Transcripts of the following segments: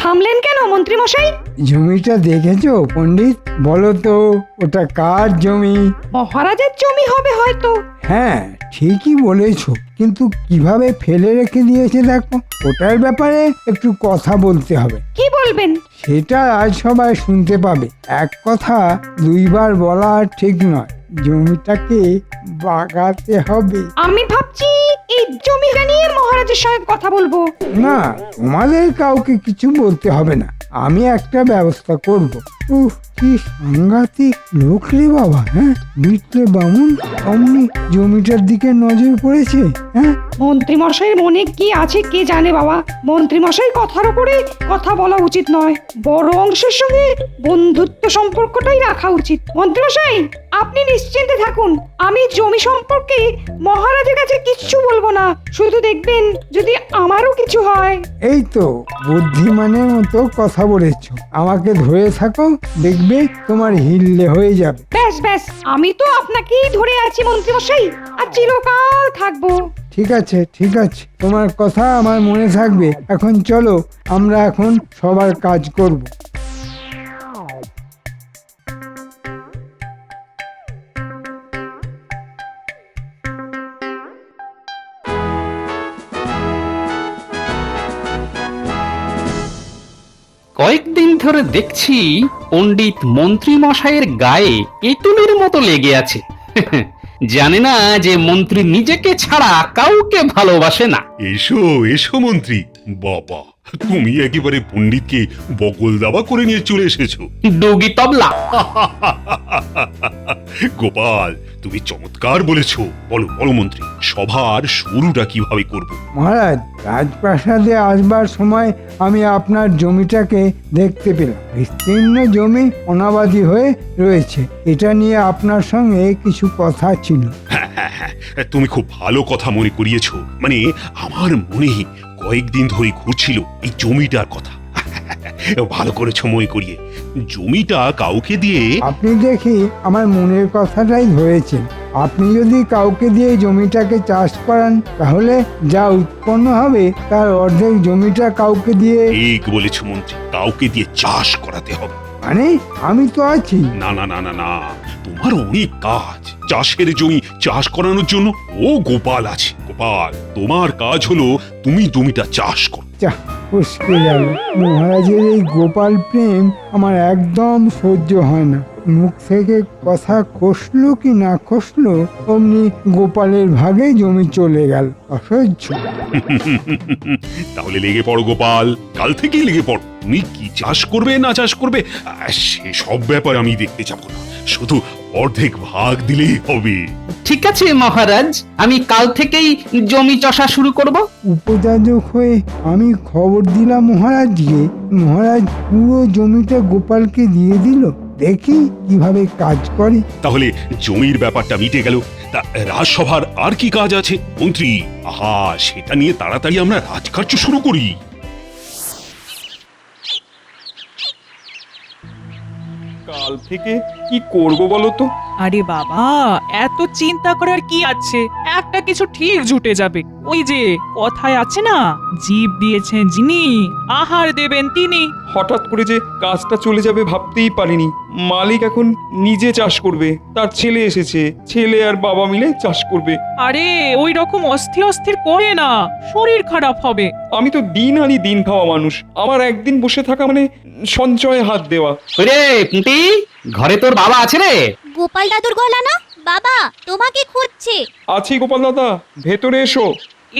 থামলেন কেন মন্ত্রী মশাই? জমিটা দেখেছো পণ্ডিত? বলো তো ওটা কার জমি? মহারাজের জমি হবে হয়তো। হ্যাঁ ঠিকই বলেছো, কিন্তু কিভাবে ফেলে রেখে দিয়েছে দেখো। ওটার ব্যাপারে একটু কথা বলতে হবে। কি বলবেন? সেটা আজ সবাই শুনতে পাবে। এক কথা দুইবার বলা ঠিক নয়। জমিটাকে বাগাতে হবে। আমি ভাবছি এই জমিটা নিয়ে মহারাজের সঙ্গে কথা বলবো। না, তোমাদের কাউকে কিছু বলতে হবে না, আমি একটা ব্যবস্থা করব। উফ, কি সাংঘাতিক লোক রে বাবা। হ্যাঁ, বিটলে বামুন অমনি জমিটার দিকে নজর পড়েছে। হ্যাঁ, মন্ত্রী মশাইয়ের মনে কি আছে কে জানে বাবা। মন্ত্রী মশাই কথার উপরে কথা বলা উচিত নয়, বড় অংশের সঙ্গে বন্ধুত্ব সম্পর্কটাই রাখা উচিত। মন্ত্রী মশাই আপনি নিশ্চিন্তে থাকুন, আমি জমি সম্পর্কে মহারাজের কাছে কিচ্ছু বলবো না। শুধু দেখবেন যদি আমারও কিছু হয়। এই তো বুদ্ধিমানের মতো কথা বলেছ। আমাকে ধরে থাকো, দেখবে তোমার হিললে হয়ে যাবে। ব্যাস ব্যাস, আমি তো আপনাকেই ধরে আছি মন্ত্রী মশাই, আর চিরকাল থাকবো। ঠিক আছে ঠিক আছে, তোমার কথা আমার মনে থাকবে। এখন চলো, আমরা এখন সবার কাজ করব। কয়েকদিন ধরে দেখছি পণ্ডিত মন্ত্রী মশাইয়ের গায়ে এঁতুলের মতো লেগে আছে। জানে না যে মন্ত্রী নিজেকে ছাড়া কাউকে ভালোবাসে না। এসো এসো মন্ত্রী। বাবা, তুমি একেবারে পণ্ডিতকে বগল দাবা করে নিয়ে চলে এসেছো। ডুগি তবলা। গোপাল, তুমি চমৎকার বলেছো। বলো বলো মন্ত্রী, সভার শুরুটা কিভাবে করব? মহারাজ, রাজপ্রাসাদে আসবার সময় আমি আপনার জমিটাকে দেখতে পেলাম। বিস্তীর্ণ জমি অনাবাদি হয়ে রয়েছে। এটা নিয়ে আপনার সঙ্গে কিছু কথা ছিল। হ্যাঁ হ্যাঁ হ্যাঁ, তুমি খুব ভালো কথা মনে করিয়েছো। মানে আমার মনে কয়েকদিন ধরে ঘুরছিল এই জমিটার কথা। ভালো করেছো মনে করিয়ে। জমিটা কাউকে দিয়ে আপনি দেখি আমার মনের কথাটাই ধরেছেন। আপনি যদি কাউকে দিয়ে জমিটাকে চাষ করান, তাহলে যা উৎপন্ন হবে তার অর্ধেক জমিটা কাউকে দিয়ে। ঠিক বলেছো মন্ত্রী, কাউকে দিয়ে চাষ করাতে হবে। মানে আমি তো আছি। না না না না না, তোমার অনেক কাজ। চাষের জমি চাষ করানোর জন্য ও গোপাল আছে। গোপাল, তোমার কাজ হলো তুমি জমিটা চাষ করো। যা উস্কে গেল। মহারাজের এই গোপাল প্রেম আমার একদম সহ্য হয় না। মুখ থেকে কথা কষলো কি না কষলো, অমনি গোপালের ভাগে জমি চলে গেল। অসহ্য। তাহলে লেগে পড়ো গোপাল, কাল থেকেই লেগে পড়ো। তুমি কি চাষ করবে না চাষ করবে সেসব ব্যাপার আমি দেখতে যাবো না, শুধু অর্ধেক ভাগ দিলেই হবে। ঠিক আছে মহারাজ, আমি কাল থেকেই জমি চষা শুরু করব। উপযাজক হয়ে আমি খবর দিলাম মহারাজকে। মহারাজ পুরো জমিটা গোপালকে দিয়ে দিল। দেখি কিভাবে কাজ করে। তাহলে জমির ব্যাপারটা মিটে গেল। তা রাজসভার আর কি কাজ আছে মন্ত্রী? আহা, সেটা নিয়ে তাড়াতাড়ি আমরা রাজকার্য শুরু করি। কাল থেকে কি করব বলো তো? আরে বাবা, এত চিন্তা করার কি আছে? একটা কিছু ঠিক জুটে যাবে। ওই যে কথায় আছে না, জীব দিয়েছেন যিনি, আহার দেবেন তিনি। হঠাৎ করে যে কাজটা চলে যাবে ভাবতেই পারিনি। মালিক এখন নিজে চাষ করবে, তার ছেলে এসেছে, ছেলে আর বাবা মিলে চাষ করবে। আরে ওই রকম অস্থির অস্থির করে না, শরীর খারাপ হবে। আমি তো দিন আনি দিন খাওয়া মানুষ, আমার একদিন বসে থাকা মানে সঞ্চয়ে হাত দেওয়া। রে পুঁটি, ঘরে তোর বাবা আছে রে? গোপাল দাদুর গলা না? বাবা তোমাকে খুঁজছে। আছি গোপাল দাদা, ভেতরে এসো।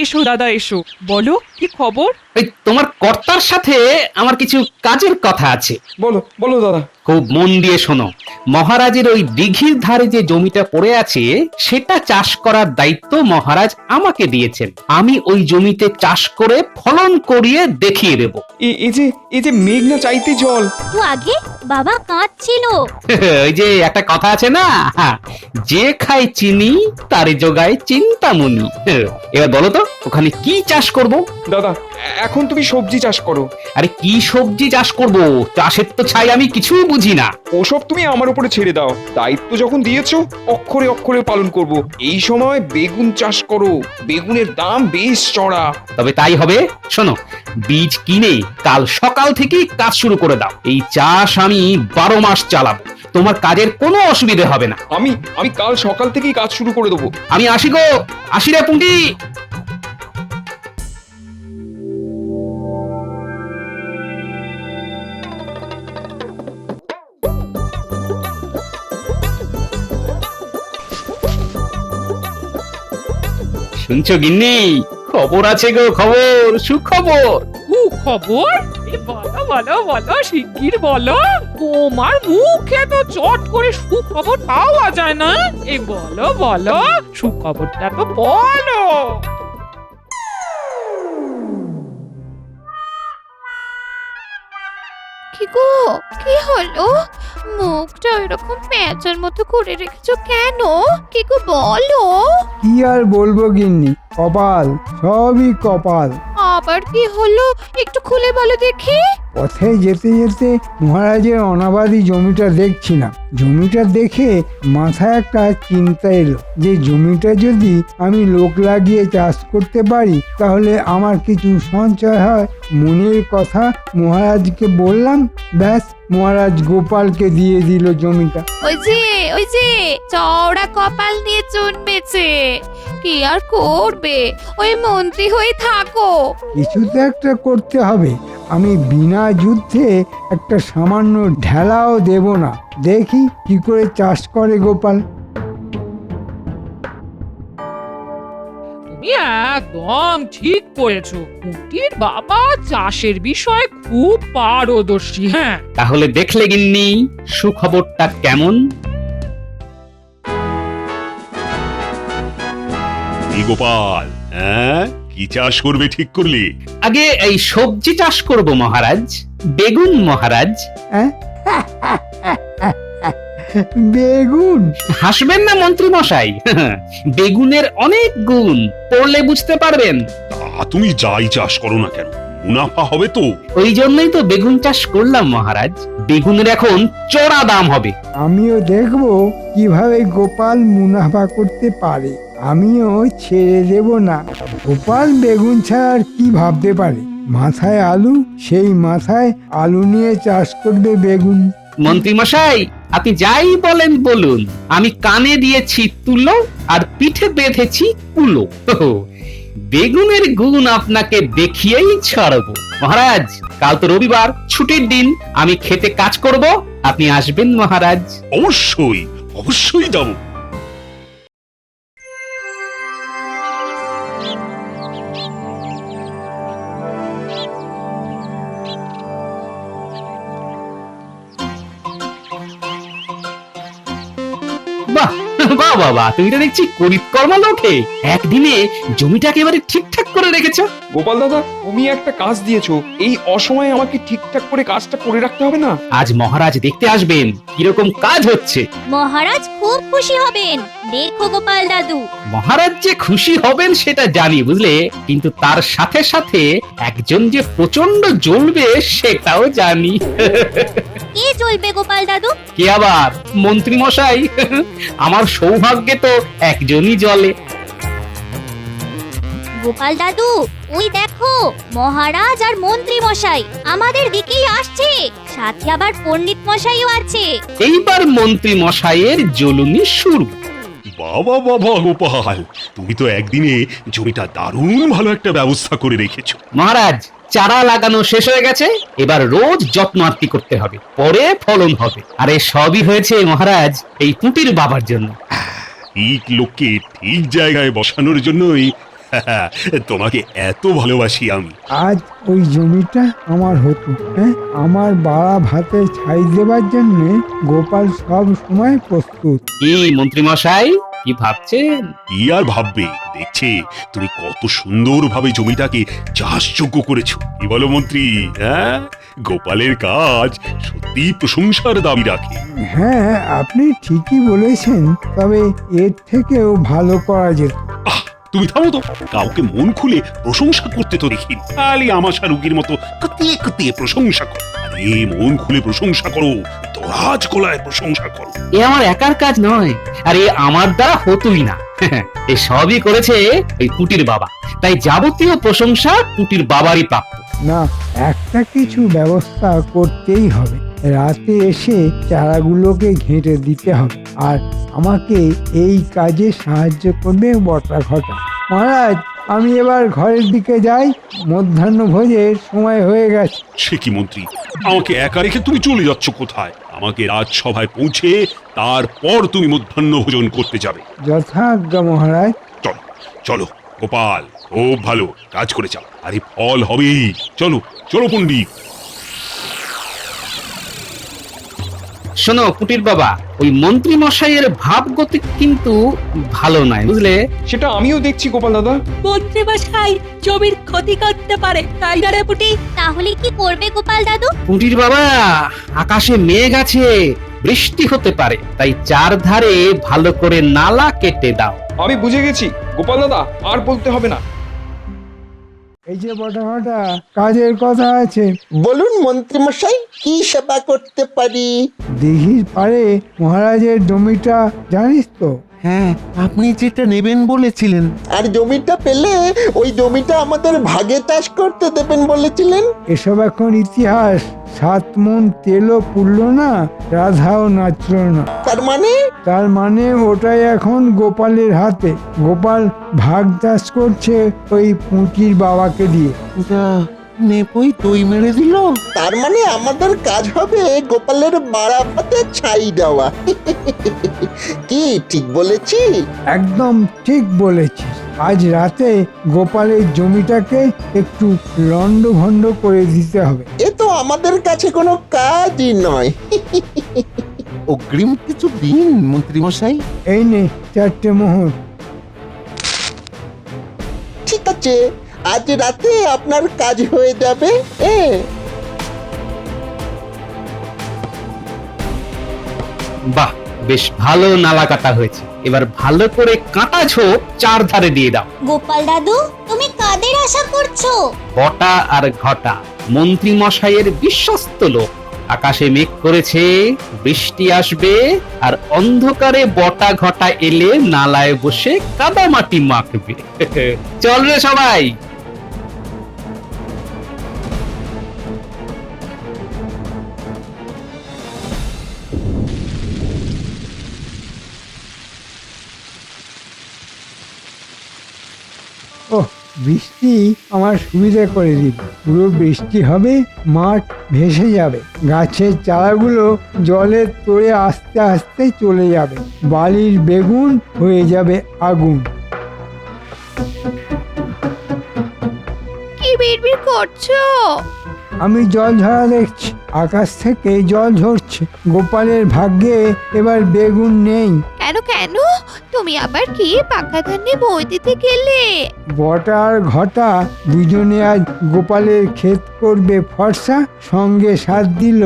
এসো দাদা এসো, বলো কি খবর? ওই তোমার কর্তার সাথে আমার কিছু কাজের কথা আছে। বলো বলো দাদা। খুব মন দিয়ে শোনো। মহারাজের ওই দিঘির ধারে যে জমিটা পড়ে আছে, সেটা চাষ করার দায়িত্ব মহারাজ আমাকে দিয়েছেন। আমি ওই জমিতে চাষ করে ফলন করিয়ে দেখিয়ে দেব। এই যে মেঘ না চাইতে জল। তো আগে বাবা কাঁদছিল। ওই যে একটা কথা আছে না, যে খায় চিনি তারে জোগায় চিন্তামণি। এবার বলো তো, ওখানে কি চাষ করব? দাদা এখন তুমি সবজি চাষ করো। আরে কি সবজি চাষ করব? চাষের তো ছাই আমি কিছুই বুঝি না। ওসব তুমি আমার উপরে ছেড়ে দাও, দায়িত্ব যখন দিয়েছো অক্ষরে অক্ষরে পালন করব। এই সময় বেগুন চাষ করো, বেগুনের দাম বেশ চড়া। তবে তাই হবে। শোনো, বীজ কিনে কাল সকাল থেকেই কাজ শুরু করে দাও। এই চাষ আমি 12 মাস চালাবো, তোমার কাজের কোনো অসুবিধে হবে না। আমি আমি কাল সকাল থেকেই কাজ শুরু করে দেবো। আমি আসি গো, আসি রে পুঁটি। শুনছো গিন্নি? খবর আছে গো, খবর, সুখবর। খবর? এ বলো বলো বলো, শিগগির বলো। তোমার মুখে তো চট করে সুখবর পাওয়া যায় না। এই বলো বলো, সুখবরটা তো বলো। কি গো, কি হলো? মুখটা এরকম পেঁচার মতো করে রেখেছো কেন? কি গো বলো। কি আর বলবো গিন্নি, কপাল, সবই কপাল। আবার কি হলো একটু খুলে বলো দেখি। পথে যেতে যেতে মহারাজের অনাবাদি জমিটা দেখছিলাম। জমিটা দেখে মাথায় একটা চিন্তা এলো যে জমিটা যদি আমি লোক লাগিয়ে চাষ করতে পারি তাহলে আমার কিছু সঞ্চয় হয়। মনের কথা মহারাজকে বললাম, ব্যাস মহারাজ গোপালকে দিয়ে দিল জমিটা। ওই যে চওড়া কপাল নিয়ে জন্মেছে, কি আর করবে, ওই মন্ত্রী হয়ে থাকো। কিছু তো একটা করতে হবে। আমি বিনা যুদ্ধে একটা সামান্য ঢেলাও দেব না। দেখি কি করে চাষ করে গোপাল। তুমি একদম ঠিক করেছো। কুটির বাবা চাষের বিষয়ে খুব পারদর্শী। হ্যাঁ, তাহলে দেখলে গিন্নি সুখবরটা কেমন? কি গোপাল, হ্যাঁ কি চাষ করবে ঠিক করলি? আগে এই সবজি চাষ করব মহারাজ, বেগুন মহারাজ। হ্যাঁ? বেগুন? হাসবেন না মন্ত্রী মশাই, বেগুনের অনেক গুণ, পড়লে বুঝতে পারবেন। তা তুমি যাই চাষ করো না কেন, মুনাফা হবে তো। ওই জন্যই তো বেগুন চাষ করলাম মহারাজ। বেগুনের এখন চড়া দাম হবে। আমিও দেখব কিভাবে গোপাল মুনাফা করতে পারে। আমিও ছেড়ে দেব না। গোপাল বেগুন ছাড়া আর কি ভাবতে পারে? মাথায় আলু, সেই মাথায় আলু নিয়ে চাষ করবে বেগুন। মন্ত্রী মশাই, আপনি যাই বলেন বলুন, আমি কানে দিয়েছি তুলো আর পিঠে বেঁধেছি কুলো। বেগুনের গুণ আপনাকে দেখিয়েই ছাড়বো। মহারাজ, কাল তো রবিবার, ছুটির দিন, আমি খেতে কাজ করব, আপনি আসবেন মহারাজ। অবশ্যই অবশ্যই যাবো। বাহ বাহ বাবা, তুমি তো দেখছি করিতকর্মা লোকে, একদিনে জমিটা একেবারে ঠিকঠাক করে রেখেছো। গোপাল দাদা, তুমি একটা কাজ দিয়েছো, এই অসময়ে আমাকে ঠিকঠাক করে কাজটা করে রাখতে হবে না? আজ মহারাজ দেখতে আসবেন কিরকম কাজ হচ্ছে। মহারাজ খুব খুশি হবেন, দেখো গোপাল দাদু। মহারাজ যে খুশি হবেন সেটা জানি বুঝলে, কিন্তু তার সাথে সাথে একজন যে প্রচন্ড জ্বলবে সেটাও জানি। কে চলবে গোপাল দাদু? কে আবার? মন্ত্রী মশাই। আমার সৌভাগ্যে তো একজনই জ্বলে। গোপাল দাদু, ওই দেখো মহারাজ আর মন্ত্রী মশাই আমাদের দিকেই আসছে, সাথে আবার পণ্ডিত মশাইও আছে। এইবার মন্ত্রী মশাইয়ের জ্বলুনি শুরু। বাবা বাবা গোপাল, তুমি তো একদিনে জমিটা দারুণ ভালো একটা ব্যবস্থা করে রেখেছো। মহারাজ, চারা লাগানো শেষ হয়ে গেছে, এবার রোজ যত্ন আত্তি করতে হবে, পরে ফলন হবে। আর এ সবই হয়েছে মহারাজ এই পুঁটির বাবার জন্য। ঠিক লোককে ঠিক জায়গায় বসানোর জন্যই তোমাকে এত ভালোবাসি আমি। আজ ওই জমিটা আমার হতো, হ্যাঁ? আমার বাড়া ভাতে ছাই দেবার জন্য গোপাল সব সময় প্রস্তুত। কি মন্ত্রী মশাই, কি ভাবছেন? কি আর ভাববে, দেখছে তুমি কত সুন্দরভাবে জমিটাকে চাষযোগ্য করেছো। কি বলো মন্ত্রী, হ্যাঁ? গোপালের কাজ সত্যি প্রশংসার দাবি রাখে। হ্যাঁ, আপনি ঠিকই বলেছেন, তবে এর থেকেও ভালো করা যেত। তুমি থামো তো, কাউকে মন খুলে প্রশংসা করতে তো দেখি খালি আমাশা রুগীর মতো কতিয়ে কতিয়ে প্রশংসা করো। আরে মন খুলে প্রশংসা করো, দরাজ গলায় প্রশংসা করো। এ আমার একার কাজ নয়, আর এ আমার দ্বারা হতোই না। এ সবই করেছে ওই পুটির বাবা, তাই যাবতীয় প্রশংসা পুটির বাবারই প্রাপ্য। না, একটা কিছু ব্যবস্থা করতেই হবে। রাতে এসে চারাগুলোকে ঘেঁটে দিতে হবে, আর আমাকে এই কাজে সাহায্য করবে বটা ঘটা। মহারাজ, আমি এবার ঘরের দিকে যাই, মধ্যাহ্ন ভোজের সময় হয়ে গেছে। সে কি মন্ত্রী, আমাকে একা রেখে তুমি চলে যাচ্ছ কোথায়? আমাকে রাজসভায় পৌঁছে তারপর তুমি মধ্যাহ্ন ভোজন করতে যাবে। যথাজ্ঞা মহারাজ। চলো চলো গোপাল, খুব ভালো কাজ করে যাও, আরে ফল হবেই। চলো চলো পণ্ডিত। শোনো পুটির বাবা, ওই মন্ত্রী মশাইয়ের ভাবগতি কিন্তু ভালো নয়, বুঝলে? সেটা আমিও দেখছি গোপাল দাদা। মন্ত্রীমশাই জমির ক্ষতি করতে পারে, তাই না রে পুটি? তাহলে কি করবে গোপাল দাদু? পুটির বাবা, আকাশে মেঘ আছে, বৃষ্টি হতে পারে, তাই চারধারে ভালো করে নালা কেটে দাও। আমি বুঝে গেছি গোপাল দাদা, আর বলতে হবে না। এই যে বটা ঘটা, কাজের কথা আছে। বলুন মন্ত্রীমশাই, কি সেবা করতে পারি? দিঘির পাড়ে মহারাজের জমিটা জানিস তো? হ্যাঁ, আপনি যেটা নেবেন বলেছিলেন। আর জমিটা পেলে ওই জমিটা আমাদের ভাগে চাষ করতে দেবেন বলেছিলেন। এসব এখন ইতিহাস। 7 মণ তেলও পুড়ল না, রাধাও নাচল না। তার মানে ওটাই এখন গোপালের হাতে। গোপাল ভাগ চাষ করছে ওই পুঁটির বাবাকে দিয়ে। যা, নেপই দই মেরে দিল। তার মানে আমাদের কাজ হবে গোপালের বাড়াপাতে ছাই দেওয়া। কি ঠিক বলেছি? একদম ঠিক বলেছিস। আজ রাতে গোপালের জমিটাকে একটু লন্ডভন্ড করে দিতে হবে। এ তো আমাদের কাছে কোনো কাজই নয়। অগ্রিম কিছু দিন মন্ত্রীমশাই। এই নে 4টে মোহর। ঠিক আছে, আজ রাতে আপনার কাজ হয়ে যাবে। বাহ, বেশ ভালো নালা কাটা হয়েছে। এবার ভালো করে কাটা ঝোপ চারধারে দিয়ে দাও। গোপাল দাদু, তুমি কাদের আশা করছো? বটা আর ঘটা মন্ত্রী মশাইয়ের বিশ্বস্ত লোক। আকাশে মেঘ করেছে, বৃষ্টি আসবে, আর অন্ধকারে বটা ঘটা এলে নালায় বসে কাদামাটি মাখবে। চল রে সবাই। ওহ, বৃষ্টি আমার সুবিধা করে দিল। পুরো বৃষ্টি হবে, মাঠ ভেসে যাবে, গাছের চারাগুলো জলের তোড়ে আস্তে আস্তে চলে যাবে, বালির বেগুন হয়ে যাবে আগুন। কি বিড়বিড় করছো? আমি জল ঝরা দেখছি, আকাশ থেকে জল ঝরছে। গোপালের ভাগ্যে এবার বেগুন নেই। কেন কেন? তুমি আবার কি পাকা ধানে বই দিতে গেলে? বটা আর ঘটা দুজনে আজ গোপালের ক্ষেত করবে ফর্সা, সঙ্গে সাথ দিল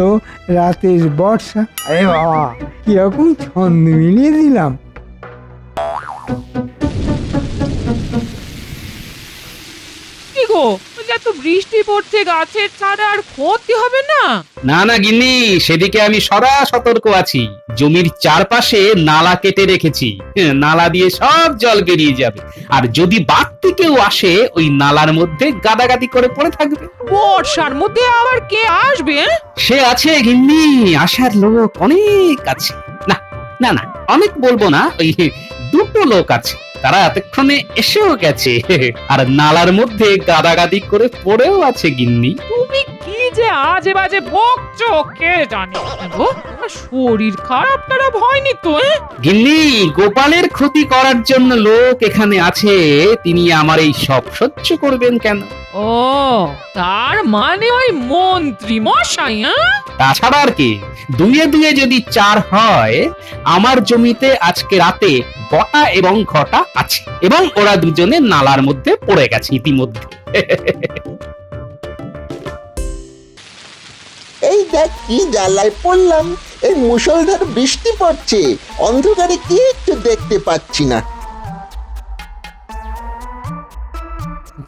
রাতের বর্ষা। আরে বাবা, কিরকম ছন্দ মিলিয়ে দিলাম। কি গো, এত বৃষ্টি পড়ছে, গাছের ছাড়া আর ক্ষতি হবে না? না না গিন্নি, সেদিকে আমি সদা সতর্ক আছি। জমির চারপাশে নালা কেটে রেখেছি, নালা দিয়ে সব জল বেরিয়ে যাবে। আর যদি বাড়তি কেউ আসে, ওই নালার মধ্যে গাদাগাদি করে পড়ে থাকবে। বর্ষার মধ্যে আবার কে আসবে? সে আছে গিন্নি, আসার লোক অনেক আছে। না না না, অনেক বলবো না, ওই 2টো লোক আছে, তারা এতক্ষণে এসেও গেছে। আর নালার মধ্যে গাদাগাদি করে পড়েও আছে গিন্নি। তুমি কি যে আজে বাজে বকছো কে জানে। গো, শরীর খারাপ টারাপ হয়নি তো? গিন্নি, গোপালের ক্ষতি করার জন্য লোক এখানে আছে, তিনি আমার এই সব সহ্য করবেন কেন? ও, তার মানে ওই মন্ত্রী মশাই? তাছাড়া আর কি, 2 এ 2 যদি 4 হয়, আমার জমিতে আজকে রাতে বটা এবং ঘটা আছে, এবং ওরা দুজনে নালার মধ্যে পড়ে গেছে ইতিমধ্যে। এই দেখ কি জ্বালায় পড়লাম। এই মুষলধার বৃষ্টি পড়ছে, অন্ধকারে কিচ্ছু দেখতে পাচ্ছি না।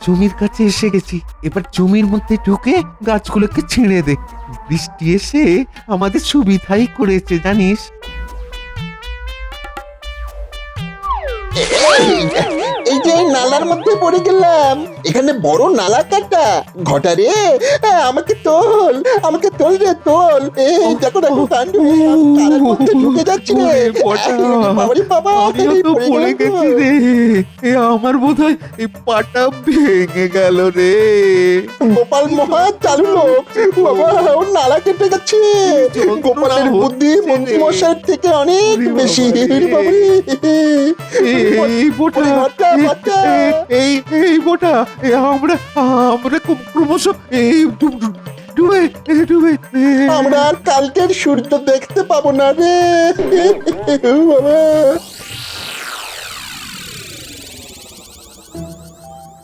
জমির কাছে এসে গেছি। এবার জমির মধ্যে ঢুকে গাছগুলোকে ছিঁড়ে দে। বৃষ্টি এসে আমাদের সুবিধাই করেছে জানিস। এই যে নালার মধ্যে পড়ে গেলাম, এখানে বড় নালা কাটা। ঘটা রে, আমাকে তোল, আমাকে তোল রে, তোল। এই দেখো দেখো কাণ্ড, আমি নালার মধ্যে ঢুকে যাচ্ছি রে। বাবারে বাবা, আমিও তো পড়ে গেছি রে। আমার বোধহয় এই পাটা ভেঙে গেল রে। গোপাল মহা চালু লোক, বাবা ও নালা কেটে যাচ্ছে। গোপালের বুদ্ধি মন্ত্রী মশাইয়ের থেকে অনেক বেশি। বাবারে এই বোটা, এই বোটা, আমরা ক্রমশ এই ডুবে ডুবে আমরা আর কালকের সূর্য দেখতে পাবো না রে বাবা।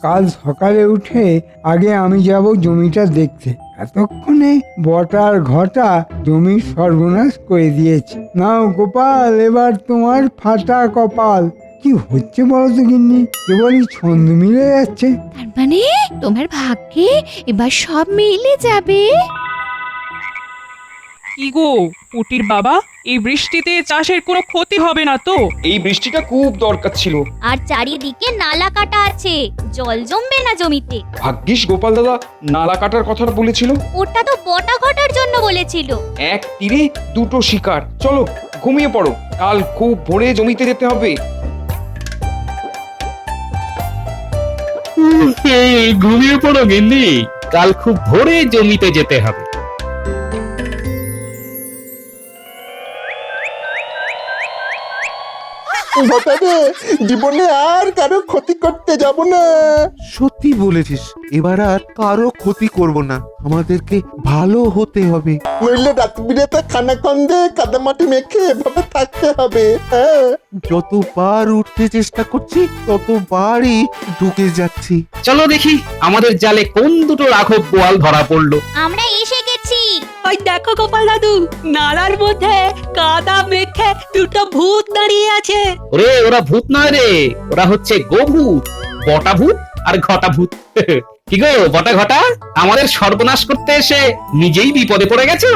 কাল সকালে উঠে আগে আমি যাব জমিটা দেখতে। এতক্ষণে বটার ঘটা জমির সর্বনাশ করে দিয়েছে। নাও গোপাল, এবার তোমার ফাটা কপাল। কি হচ্ছে বলো তো গিন্নি, কেবলই ছন্দ মিলে যাচ্ছে। তার মানে তোমার ভাগ্যে এবার সব মিলে যাবে। কি গো পুটির বাবা, এই বৃষ্টিতে চাষের কোনো ক্ষতি হবে না তো? এই বৃষ্টিটা খুব দরকার ছিল। আর চারিদিকে নালা কাটা আছে, জল জমবে না জমিতে। ভাগ্যিস গোপাল দাদা নালা কাটার কথাটা বলেছিল। ওটা তো বটা ঘটার জন্য বলেছিল। এক তীরে দুটো শিকার। চলো ঘুমিয়ে পড়ো, কাল খুব ভোরে জমিতে যেতে হবে। ঘুমিয়ে পড়ো গিন্নি, কাল খুব ভোরে জমিতে যেতে হবে। ঘটারে, জীবনে আর কারো ক্ষতি করতে যাব না। সত্যি বলেছিস, এবার আর কারো ক্ষতি করব না। আমাদেরকে ভালো হতে হবে। নইলে রাত বিরেতে খানাখন্দে কাদামাটি মেখে এভাবে থাকতে হবে। হ্যাঁ, যতবার উঠতে চেষ্টা করছি ততবারই ঢুকে যাচ্ছি। চলো দেখি আমাদের জালে কোন দুটো রাঘব বোয়াল ধরা পড়লো। আমরা এসে গেছি। ওই দেখো গোপাল দাদু, নালার মধ্যে কাদা মেখে দুটো ভূত দাঁড়িয়ে আছে। ওরে ওরা ভূত নয় রে, ওরা হচ্ছে গোভূত, বটা ভূত আর ঘটা ভূত। কি গো বটা ঘটা, আমাদের সর্বনাশ করতে এসে নিজেই বিপদে পড়ে গেছো।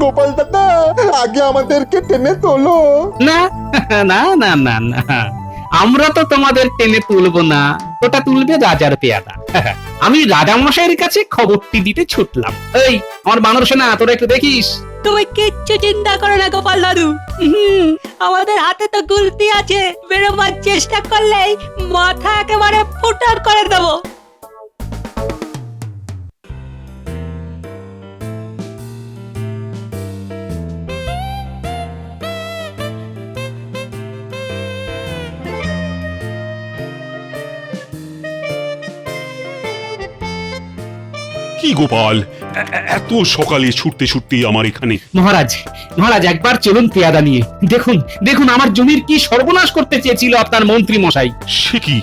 গোপাল দাদা, আগে আমাদেরকে টেনে তোলো। না না না না না, আমরা তো তোমাদের টেনে তুলবো না, ওটা তুলবে রাজার পেয়াদা। আমি রাজা মশাইয়ের কাছে খবরটি দিতে ছুটলাম। এই আমার বানর সেনা, তোরা একটু দেখিস। তুমি কিচ্ছু চিন্তা করো না গোপাল দাদু। আমাদের হাতে তো গুলতি আছে, বেরোবার চেষ্টা করলেই মাথা একেবারে ফুটার করে দেবো। কি গোপাল, এত সকালে ছুটতে ছুটতে আমার এখানে? মহারাজ, মহারাজ একবার চলুন পেয়াদা নিয়ে। দেখুন দেখুন আমার জমির কি সর্বনাশ করতে চেয়েছিল আপনার মন্ত্রী মশাই। সে কি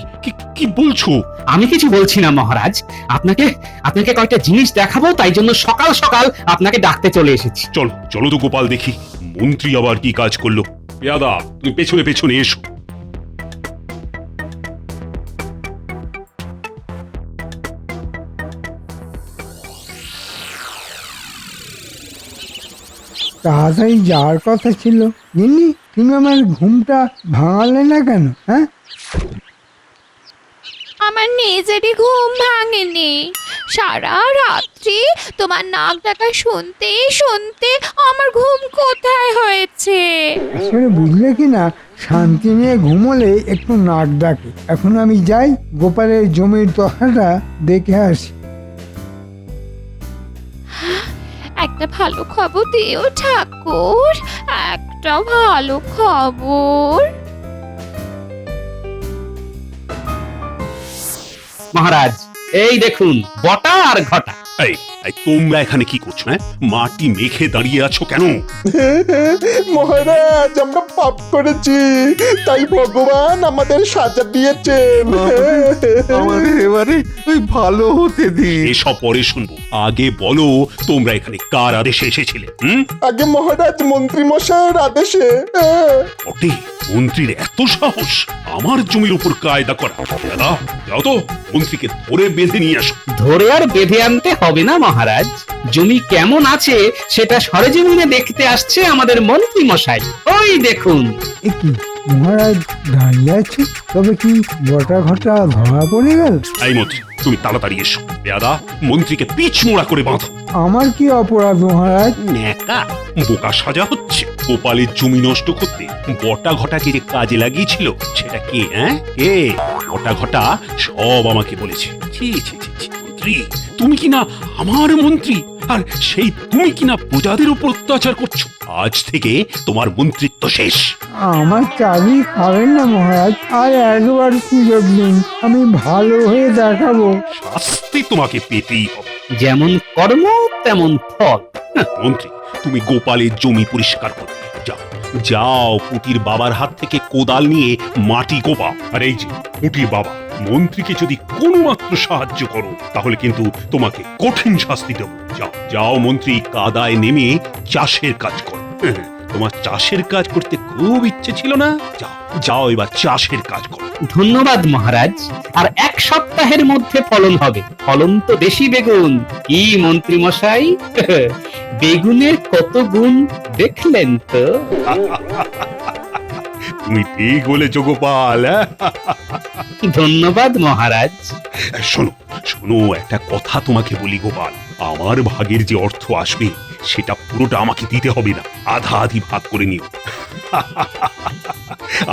কি বলছো? আমি কিছু বলছি না মহারাজ, আপনাকে আপনাকে কয়েকটা জিনিস দেখাবো, তাই জন্য সকাল সকাল আপনাকে ডাকতে চলে এসেছি। চলো চলো তো গোপাল, দেখি মন্ত্রী আবার কি কাজ করলো। পেয়াদা, তুমি পেছনে পেছনে এসো। তাড়াতাড়ি যাওয়ার কথা ছিল। গিন্নি, তুমি আমার ঘুমটা ভাঙালে না কেন? হ্যাঁ, আমার নিজেরই ঘুম ভাঙেনি। সারা রাত্রি তোমার নাক ডাকা শুনতে শুনতে আমার ঘুম কোথায় হয়েছে। আসলে বুঝলে কি না, শান্তি নিয়ে ঘুমোলে একটু নাক ডাকে। এখন আমি যাই, গোপালের জমির দশাটা দেখে আসি। একটা ভালো খবর দিও ঠাকুর, একটা ভালো খবর। মহারাজ এই দেখুন বটা আর ঘটা। এই এই তোমরা এখানে কি করছো? হ্যাঁ, মাটি মেখে দাঁড়িয়ে আছো কেন? মহারাজ আমরা পাপ করেছি, তাই ভগবান আমাদের সাজা দিয়েছেন। আমাদের এবারে ওই ভালো হতে দিন। এসব পরে শুনবো, আগে বলো তোমরা এখানে কার আদেশে এসেছিলে? আগে মহারাজ মন্ত্রী মশাইয়ের আদেশে। ওটে, মন্ত্রীর এত সাহস আমার জমির উপর কায়দা করা! দাদা, যাও তো মন্ত্রীকে ধরে বেঁধে নিয়ে আসো। ধরে আর বেঁধে আনতে হবে না মহারাজ, জমি কেমন আছে সেটা সরেজমিনে দেখতে আসছে আমাদের মন্ত্রী মশাই। ওই দেখুন। এ কি মহারাজ দাঁড়িয়ে আছে? তবে কি বটা ঘটা ধরা পড়ে গেল? এই মন্ত্রী, তুমি তাড়াতাড়ি এসো। দাদা, মন্ত্রীকে পিছ মোড়া করে বাঁধো। আমার কি অপরাধ মহারাজ? ন্যাকা বোকা সাজা হচ্ছে। গোপালের জমি নষ্ট করতে বটা ঘটাকে যে কাজে লাগিয়েছিল সেটা কে? হ্যাঁ, কে? বটা ঘটা সব আমাকে বলেছে। ছি ছি ছি ছি, মন্ত্রী তুমি কিনা আমার মন্ত্রী, আর সেই তুমি কিনা প্রজাদের উপর অত্যাচার করছো। আজ থেকে তোমার মন্ত্রিত্ব শেষ। আমার চাবি খাবেন না মহারাজ, আর একবার সুযোগ দিন, আমি ভালো হয়ে দেখাবো। শাস্তি তোমাকে পেতেই হবে। যেমন কর্ম তেমন ফল। মন্ত্রী, তুমি গোপালের জমি পরিষ্কার করবে যাও। যাও, পুটির বাবার হাত থেকে কোদাল নিয়ে মাটি কোপাও। আর এই যে পুটির বাবা, মন্ত্রীকে যদি কোনো মাত্র সাহায্য করো তাহলে কিন্তু তোমাকে কঠিন শাস্তি দেব। যাও যাও মন্ত্রী, কাদায় নেমে চাষের কাজ করো। তোমার চাষের কাজ করতে খুব ইচ্ছে ছিল না? যাও যাও, এবার চাষের কাজ করো। ধন্যবাদ মহারাজ, আর 1 সপ্তাহের মধ্যে ফলন হবে। ফলন তো দেশি বেগুন। কি মন্ত্রী মশাই, বেগুনের কত গুণ দেখলেন তো? তুমি ঠিক বলেছো গোপাল। ধন্যবাদ মহারাজ। শোনো শোনো, একটা কথা তোমাকে বলি গোপাল, আমার ভাগের যে অর্থ আসবে সেটা পুরোটা আমাকে দিতে হবে না, আধা আধি ভাগ করে নিও।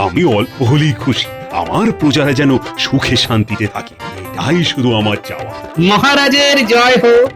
আমি অল্প হলেই খুশি, আমার প্রজারা যেন সুখে শান্তিতে থাকে, এটাই শুধু আমার চাওয়া। মহারাজের জয় হোক।